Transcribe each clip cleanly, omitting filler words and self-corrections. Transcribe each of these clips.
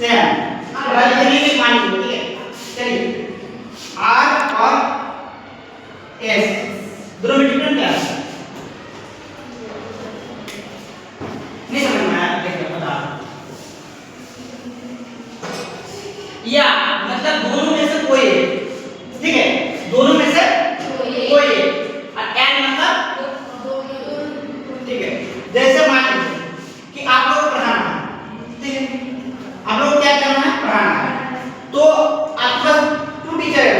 Same और ये मान लीजिए, ठीक है। चलिए आर और एस दोनों में डिफरेंस क्या है? नहीं समझ में आया? देखिए बता, या मतलब दोनों में से कोई एक, ठीक है, दोनों में से कोई एक, और एन मतलब ठीक है। जैसे मान लीजिए कि आप लोग को पढ़ाना है, ठीक है, आप लोग क्या करना है? पढ़ाना है। तो आपके पास टू टीचर है,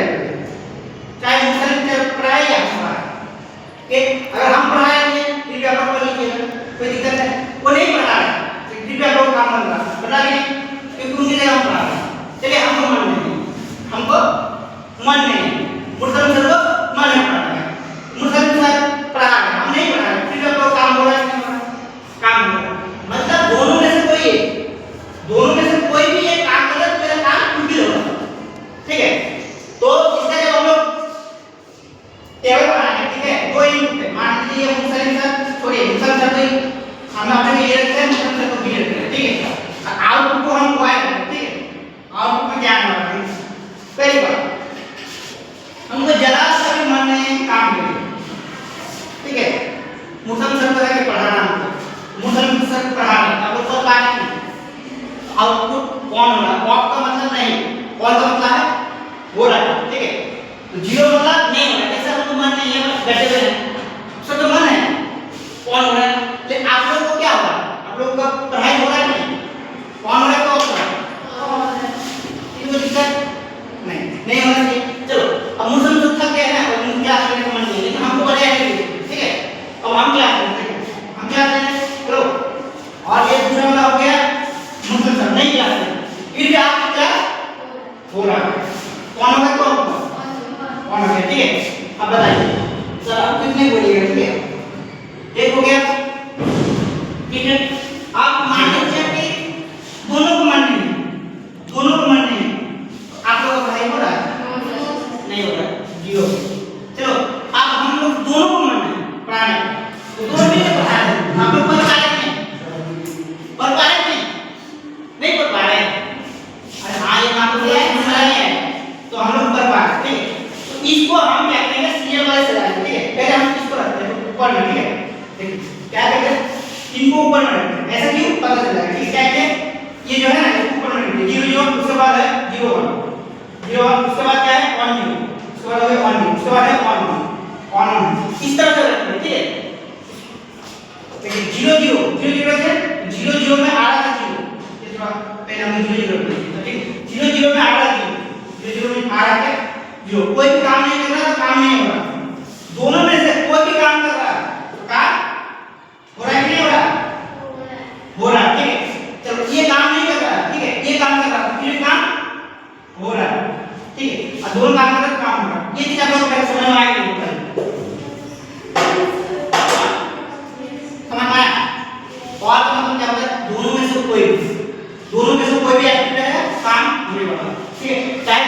चाहे मुस्लिम टीचर पढ़ाए या हम पढ़ाए, अगर हम पढ़ाएंगे फिर भी आप लोग पढ़ लीजिएगा, कोई दिक्कत नहीं। वो नहीं पढ़ा रहे फिर भी आप लोग काम बन रहा बना रहे, क्योंकि उनकी जगह हम पढ़ा रहे हैं। चलिए हमको मन नहीं, हमको मन नहीं, मुस्लिम सर को मन नहीं पढ़ा रहे, मुस्लिम सर पढ़ा रहे, हम नहीं पढ़ा रहे, फिर भी आप लोग काम हो रहा है, काम हो रहा है। मतलब दोनों में से कोई एक, दोनों में से कोई भी एक काम करे तो मेरा काम टूटी होगा, ठीक है। तो इसका जब हम लोग टेबल बनाएंगे, ठीक है, दो इनपुट है, मान लीजिए मुस्लिम सर छोड़िए, मुस्लिम सर को हम अपने ये रखते हैं, मुस्लिम सर को भी रखते हैं, ठीक है। आउटपुट को हम y रखते हैं, ठीक है, आउटपुट में क्या आना है? पहली बात हमको जरा सा भी मन नहीं काम करें, ठीक है, मुस्लिम सर को जाके पढ़ाना, हमको मुस्लिम सर पढ़ा रहे हैं, आप लोग को बात नहीं, आउटपुट ऑन हो रहा है, ऑफ का मतलब नहीं, ऑन का मतलब है हो रहा है, ठीक है। तो जीरो मतलब नहीं हो रहा है, ऐसा हमको मन नहीं है, बस बैठे हुए हैं, सब तो मन है, ऑन हो रहा है। लेकिन आप लोग को क्या होगा? आप लोग का पढ़ाई हो रहा है नहीं, ऑन हो रहा है तो ऑफ हो रहा है, कोई दिक्कत नहीं होना चाहिए। चलो अब मुस्लिम तो थक गए हैं और उनको क्या करने का मन नहीं है, लेकिन हमको बढ़िया है, ठीक है। अब हम क्या करेंगे? हम क्या करेंगे? चलो और ये दूसरा वाला हो गया मुस्लिम सर नहीं क्या करेंगे, फिर भी आपको क्या हो रहा है? कौन होगा? तो कौन हो गया, ठीक है। अब बताइए सर आप कितने बोलिएगा, ठीक है, एक हो गया, ठीक है। आप मान लीजिए कि दोनों को मन नहीं, दोनों को मन नहीं, आप लोगों का पढ़ाई हो रहा है? नहीं हो रहा है, जीरो। चलो अब हम लोग दोनों को मन है पढ़ाने, तो दोनों मिलकर पढ़ा रहे हैं, आप लोग पढ़ पा रहे हैं? पढ़ पा रहे हैं? नहीं पढ़ पा रहे हैं? अरे हाँ ये मान लो दूसरा नहीं है, तो हम लोग पढ़ पा रहे हैं, ठीक है। तो इसको हम क्या करेंगे? सीरियल वाले से लाएंगे, ठीक है। पहले हम इसको रखते हैं ऊपर में, ठीक है, देखिए क्या कहते हैं, इनको ऊपर में रखते हैं, ऐसा क्यों? पता चल जाएगा, ठीक है। क्या कहते हैं? ये जो है ना ऊपर में रखते हैं, 0 0 उसके बाद है 0 1 0 1 उसके बाद क्या है 1 0 उसके बाद है 1 0 उसके बाद है 1 1 इस तरह से रखते हैं, ठीक है। देखिए 0 0 0 0 से 0 0 में आ रहा था 0, ये थोड़ा पहले हम 0 0 रखते हैं, ठीक है। 0 0 में आ रहा था 0 0 में आ रहा है 0, कोई भी काम नहीं कर रहा तो काम नहीं हो रहा, दोनों में से कोई भी काम कर रहा है तो काम हो रहा है कि नहीं हो रहा? हो रहा है, ठीक है। चलो ये काम नहीं कर रहा है, ठीक है, ये काम कर रहा है, फिर काम हो रहा है, ठीक है, और दोनों काम कर रहे हैं, काम हो रहा है। ये चीज आप लोगों को समझ में आएगी नहीं? समझ में आया? और का मतलब क्या होता है? दोनों में से कोई भी, दोनों में से कोई भी एक्टिविटी है काम होने वाला, ठीक है। चाहे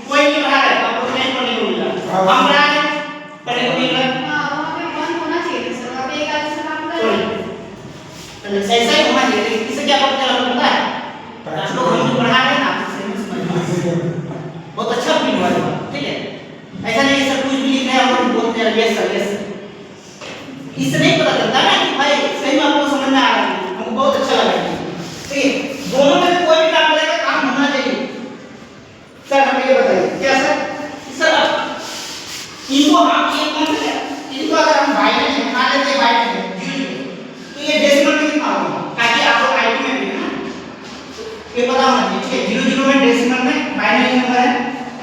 कोई नहीं पढ़ा रहा है, आप लोग नहीं पढ़ने को मिल रहा, हम पढ़ा रहे हैं, पढ़ने को मिल रहा है, हां वहां पे मन होना चाहिए सर, वहां पे एक आदमी से काम कर रहे हैं, ऐसा ही होना चाहिए। इससे क्या पता चला है? आप लोग हम पढ़ा रहे हैं ना, बहुत अच्छा फील हुआ, ठीक है। ऐसा नहीं सर कुछ भी लिख रहे हैं हम लोग बोलते हैं यस सर यस, इससे नहीं पता चलता ना कि भाई सही में आपको समझ में आ रहा है, हमको बहुत अच्छा लगा, ठीक है। दोनों में कोई भी काम करेगा काम होना चाहिए। सर हमें ये बताइए क्या सर? सर इनको हम ये कौन से इनको अगर हम बाइनरी मान लेते हैं, बाइनरी तो ये डेसिमल में कितना होगा? ताकि आप लोग आईटी में भी है ना ये पता होना चाहिए, ठीक है। 0 0 में डेसिमल में बाइनरी नंबर है,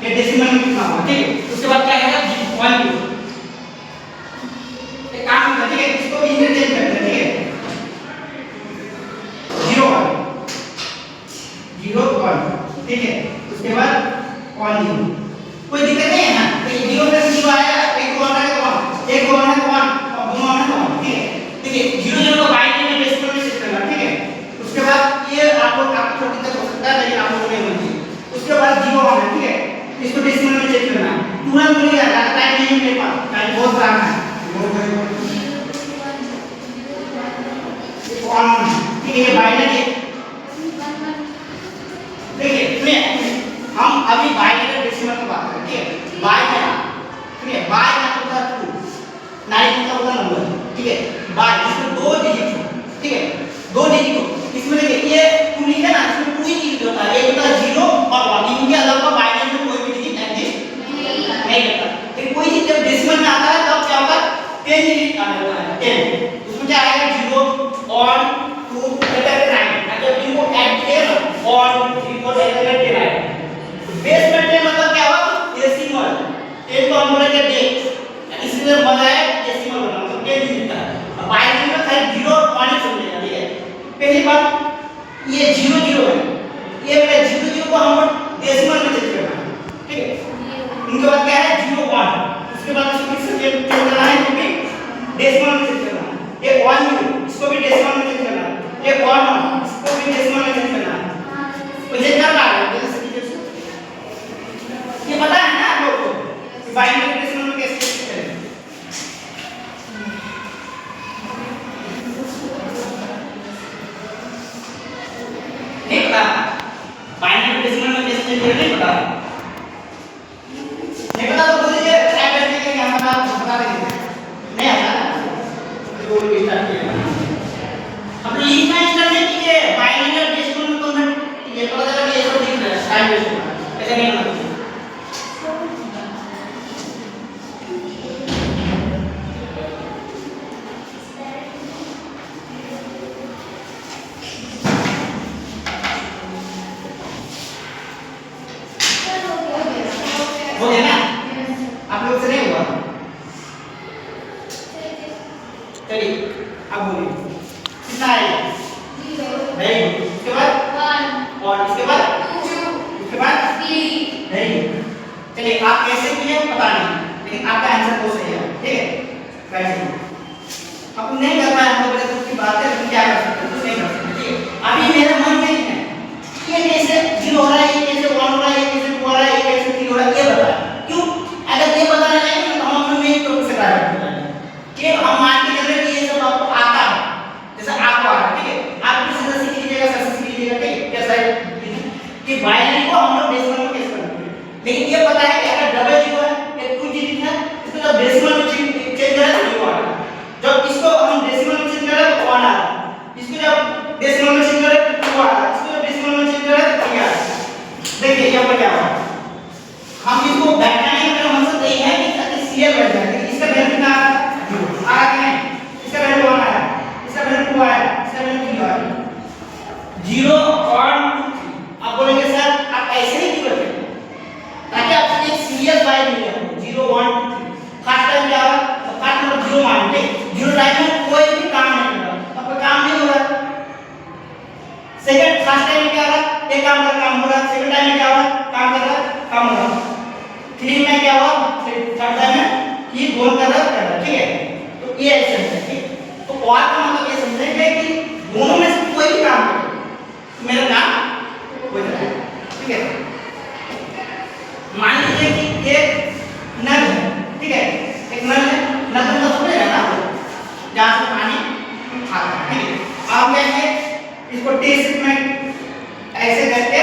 ये डेसिमल में कितना होगा, ठीक है। उसके बाद क्या आएगा? 1 0 एक काम करते हैं, इसको इंटरचेंज करते हैं, ठीक है। 0 1 0 1, ठीक है। उसके बाद 1 0, कोई दिक्कत नहीं है ना, तो ये 0 में 0 आया, एक 1 है तो 1, एक 1 है तो 1 और दोनों है तो 1, ठीक है। देखिए 0 0 को बाइनरी में डेसिमल में शिफ्ट करना, ठीक है। उसके बाद ये आप लोग काफी छोटी तक हो सकता है, लेकिन आप लोग नहीं होनी चाहिए। उसके बाद 0 1 है, ठीक है, इसको डेसिमल में चेंज करना है, तुरंत बोलिएगा, ज्यादा टाइम नहीं मेरे पास, टाइम बहुत कम है, ठीक है। ये बाइनरी हम अभी बाइनरी डेसिमल की बात करें, ठीक है। बाई है, ठीक है, बाई मतलब होता है 2, नाइन मतलब होता है नंबर, ठीक है। बाई इसमें दो डिजिट हो, ठीक है, दो डिजिट हो। इसमें देखिए ये 2 लिखा ना, इसमें 2 ही डिजिट होता है, एक होता है 0 और 1। इनके अलावा बाइनरी में कोई भी डिजिट एग्जिस्ट नहीं करता। लेकिन कोई चीज जब डेसिमल में आता है तब क्या होता है, 10 डिजिट आने वाला है, 10। उसमें क्या आएगा 0 1 2 लेकर 9। जब इनको ऐड किया ना 1 2 3 4 लेकर 10 आएगा। बेस में 10 मतलब क्या हुआ, डेसिमल। 10 को हम बोलेंगे डेस, इसलिए मजा है डेसिमल बना, मतलब 10 डिजिट का। अब बाइनरी में खाली 0 और 1 ही समझेगा, ठीक है। पहली बात ये 0 0 है, ये वाला 0 0 को हम डेसिमल में चेंज करना है, ठीक है। इनके बाद क्या है 0 1, उसके बाद इसको फिर से चेंज करना है, क्योंकि डेसिमल में चेंज करना है। ये 1 0 इसको भी डेसिमल में चेंज करना है, ये 1 1 इसको भी डेसिमल में चेंज करना है। तो ये कर पा रहे हैं जैसे ये पता है ना आप लोग को कि बाइनरी डेसिमल में कैसे चेंज करें। नहीं पता बाइनरी डेसिमल में कैसे चेंज करें, नहीं पता, नहीं पता तो बोलिए ट्राई करके कि हम बता देंगे। नहीं आता तो स्टार्ट किया अब लिखना स्टार्ट नहीं कीजिए, बाइनरी और डेसिमल में कन्वर्ट ये पता चला कि ये सब लिख रहा है, टाइम वेस्ट होगा, ऐसा नहीं होना चाहिए। हो गया ना, आप लोग से नहीं हुआ, चलिए अब बोलिए कितना आएगा, 0 वेरी गुड। इसके बाद 1 और इसके बाद 2 इसके बाद 3 वेरी गुड। चलिए आप कैसे किए पता नहीं, लेकिन आपका आंसर बहुत सही है, ठीक है। Very good. अब नहीं कर पाए हम लोग बड़े दुख की बात है, तुम क्या कर सकते हो, कुछ नहीं कर सकते, ठीक है। अभी मेरा मन नहीं है ये कैसे 0 हो रहा है, ये कैसे 1 हो रहा है, ये कैसे 2 हो रहा है, ये कैसे 3 हो रहा है, ये बता। क्यों? अगर ये बताना चाहिए तो हम अपने मेन टॉपिक से ट्राई करेंगे कि हम मान के चल रहे कि ये सब आपको आता है, जैसे आपको आ रहा है, ठीक है। आप किसी से सीख लीजिएगा, सर से सीख लीजिएगा, ठीक है, कैसा है कि बाइनरी को हम लोग डेसिमल में कैसे करते हैं। लेकिन ये पता है कि अगर डबल 0 है या 2 डिजिट है, इसको जब डेसिमल में चेंज करें तो 0 आ रहा है, जब इसको हम डेसिमल में चेंज करें तो 1 आ रहा है, इसको जब डेसिमल में चेंज करें तो 2 आ रहा है, इसको जब डेसिमल में चेंज करें तो 3 आ रहा है। देखिए यहाँ पर क्या हुआ, हम इसको बैठाने का मकसद यही है कि ताकि सीरियल बैठ जाए। इसका वैल्यू कितना आ रहा है, इसका वैल्यू 1 आया, इसका वैल्यू 2 आया, इसका वैल्यू 3 आया, 0 1 2 3। आप बोलेंगे सर आप ऐसे ही क्यों रखे ताकि आपको एक सीरियल बाय मिले 0 1 2 3। फर्स्ट टाइम क्या होगा, फर्स्ट नंबर 0 मानते 0 टाइम में कोई भी काम नहीं कर रहा, आपका काम नहीं हो रहा। सेकंड फर्स्ट टाइम में क्या हो रहा, एक काम का काम हो रहा, सेकंड टाइम में क्या हो रहा, काम कर रहा, काम हो रहा। 3 में क्या हुआ, थर्ड टाइम में ये गोल कर रहा, ठीक है। तो ये ऐसे है, ठीक। तो और का मतलब ये समझेंगे कि दोनों में से कोई भी काम करे तो मेरा काम हो जाएगा, ठीक है। मान लीजिए कि एक नल है, ठीक है, एक नल है, नल तो समझ रहे ना जहाँ से पानी आता है, ठीक है। आप क्या है इसको टी में ऐसे करके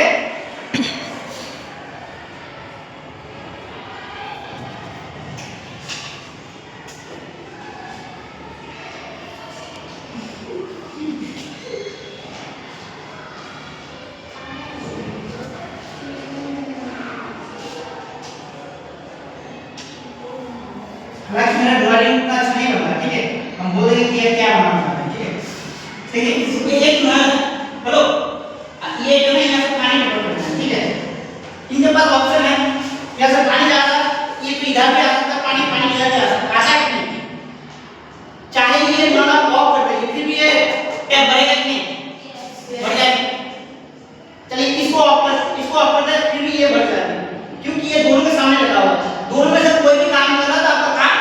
हालांकि मेरा ड्राइंग का अच्छा नहीं बना, ठीक है। हम बोलेंगे कि ये क्या बनाना है, ठीक है, ठीक है। ये एक नल, हेलो, ये जो है यहाँ से पानी निकल रहा है, ठीक है। इनके पास ऑप्शन है यहाँ से पानी जा रहा है, ये तो इधर भी आ सकता है पानी, पानी इधर भी आ सकता है, आता है कि नहीं। चाहे ये नल आप ऑफ कर दीजिए फिर भी ये टैप भरेगा कि नहीं, भर जाएगा। चलिए इसको ऑफ कर दे फिर भी ये भर जाएगा, क्योंकि ये दोनों के सामने लगा हुआ है। दोनों में से कोई भी काम कर रहा था आपका काम,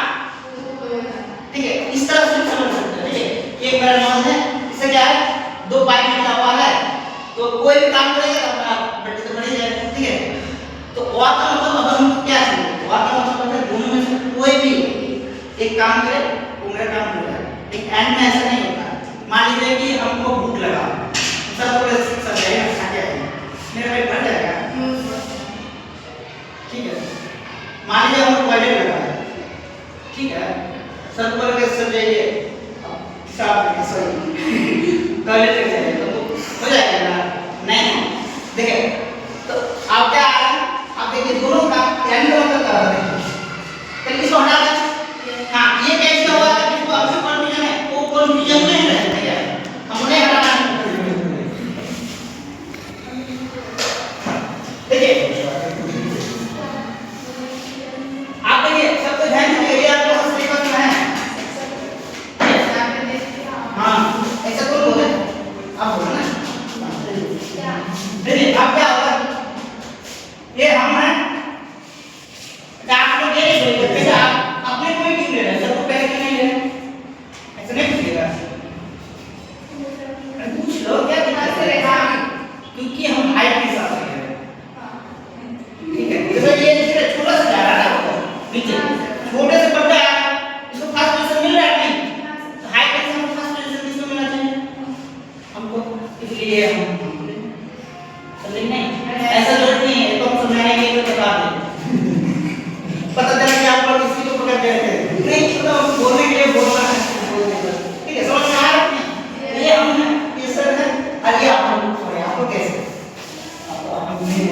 ठीक है। इस तरह से समझ सकते हैं, ठीक है। एक मेरा नल है, इससे क्या है दो पाइप निकला हुआ है, तो कोई भी काम करेगा तो अपना बच्चे तो बढ़ जाएगा, ठीक है। तो और का मतलब अब हम क्या समझें, और का मतलब है दोनों में से कोई भी एक काम करे वो मेरा काम हो जाएगा। लेकिन एंड में ऐसा नहीं होता। मान लीजिए कि हमको भूख लगा, सब लोग समझाएंगे खा के आएंगे, मेरा पेट भर जाएगा, टॉयलेट में जाए तो हो जाएगा ना? नहीं देखिए तो आप क्या आ रहा है आप देखिए दोनों का यानी मतलब कर रहा है तो इसको हटा दें। हाँ ये कैसे हुआ है इसको आपसे कंफ्यूजन है वो कंफ्यूजन नहीं है ठीक है हम उन्हें हटाना है। देखिए आप देखिए सबसे ध्यान दीजिए ये आपका सिलेबस में है। हाँ ऐसा कौन बोले आप बोलो ना। देखिए आप क्या होगा ये हम हैं आप लोग ये नहीं बोलते कि आप अपने कोई क्यों ले रहे हैं सबको पहले क्यों नहीं ले रहे ऐसा नहीं पूछिएगा पूछ लो क्या दिक्कत है क्योंकि हम हाइट के हिसाब से ले रहे हैं ठीक है तो ये छोटा सा जा रहा है ना नीचे छोटे से बढ़ता है इसको फर्स्ट पोजीशन मिल रहा है नहीं तो हाइट के हिसाब से फर्स्ट पोजीशन किसको मिलना चाहिए हमको इसलिए हम समझ नहीं ऐसा जरूरत नहीं है तो हम समझाने के लिए बता दें पता चला कि आप लोग इसी को पकड़ के रखे नहीं तो बोलने के लिए बोलना है ठीक है समझ में आ रहा है ये हम हैं ये सर है और ये आप लोग सॉरी आप लोग कैसे आप नहीं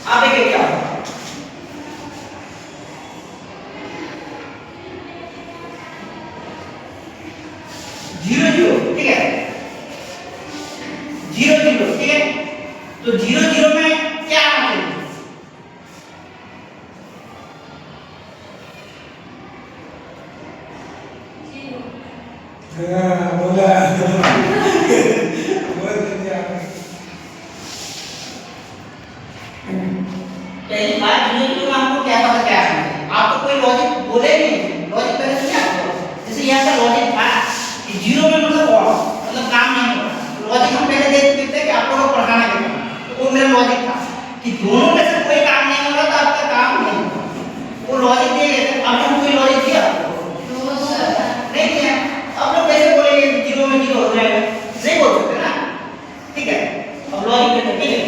आप देखिए क्या होगा जीरो जीरो ठीक है जीरो जीरो ठीक है तो जीरो जीरो में क्या आना चाहिए बोला पहली बात जीरो जीरो में हमको क्या पता क्या आना चाहिए आप तो कोई लॉजिक बोले नहीं लॉजिक पहले से क्या होगा जैसे यहाँ का लॉजिक था कि जीरो में मतलब काम नहीं होगा लॉजिक हम पहले देख चुके थे कि आप लोगों को पढ़ाने के लिए तो वो मेरा लॉजिक था कि दोनों में से कोई काम नहीं होगा तो आपका काम नहीं होगा वो लॉजिक दिए गए थे आपने कोई लॉजिक दिया नहीं दिया आप लोग कैसे बोलेंगे जीरो में जीरो हो जाएगा नहीं बोल सकते ना ठीक है अब लॉजिक देते ठीक है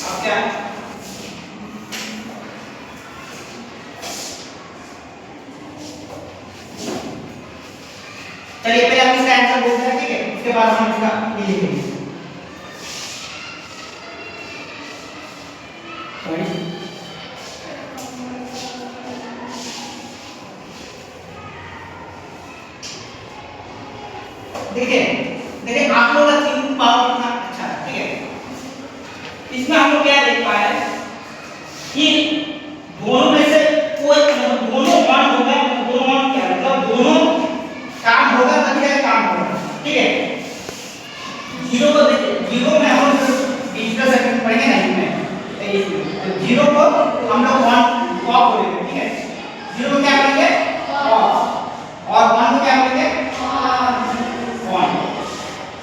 अब क्या चलिए पहले हम इसका आंसर बोलते हैं ठीक है उसके बाद हम इसका ये लिखेंगे सॉरी देखिए देखिए आप लोगों का थिंकिंग पावर कितना अच्छा है ठीक है इसमें हम लोग क्या देख पाए कि दोनों में से कोई दोनों वन होगा दोनों वन क्या मतलब दोनों काम होगा तभी जाके काम होगा ठीक है जीरो को देखिए जीरो में हम डिजिटल सर्किट पढ़ेंगे नहीं में जीरो को हम लोग वन ऑफ करेंगे ठीक है जीरो को क्या करेंगे ऑफ और वन को क्या करेंगे ऑन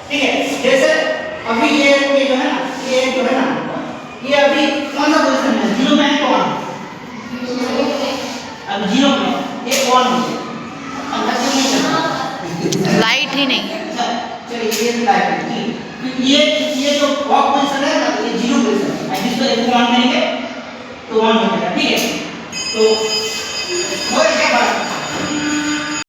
ठीक है जैसे अभी ये जो है ना ये ये अभी कौन सा पोजीशन है जीरो में है तो ऑन अब जीरो में ये ऑन हो गया अब ऐसे नहीं चलता लाइट ही नहीं चलिए ये लाइट है ये जो ऑफ पोजीशन है ना ये जीरो पोजीशन है जिसको एक ऑन करेंगे तो ऑन हो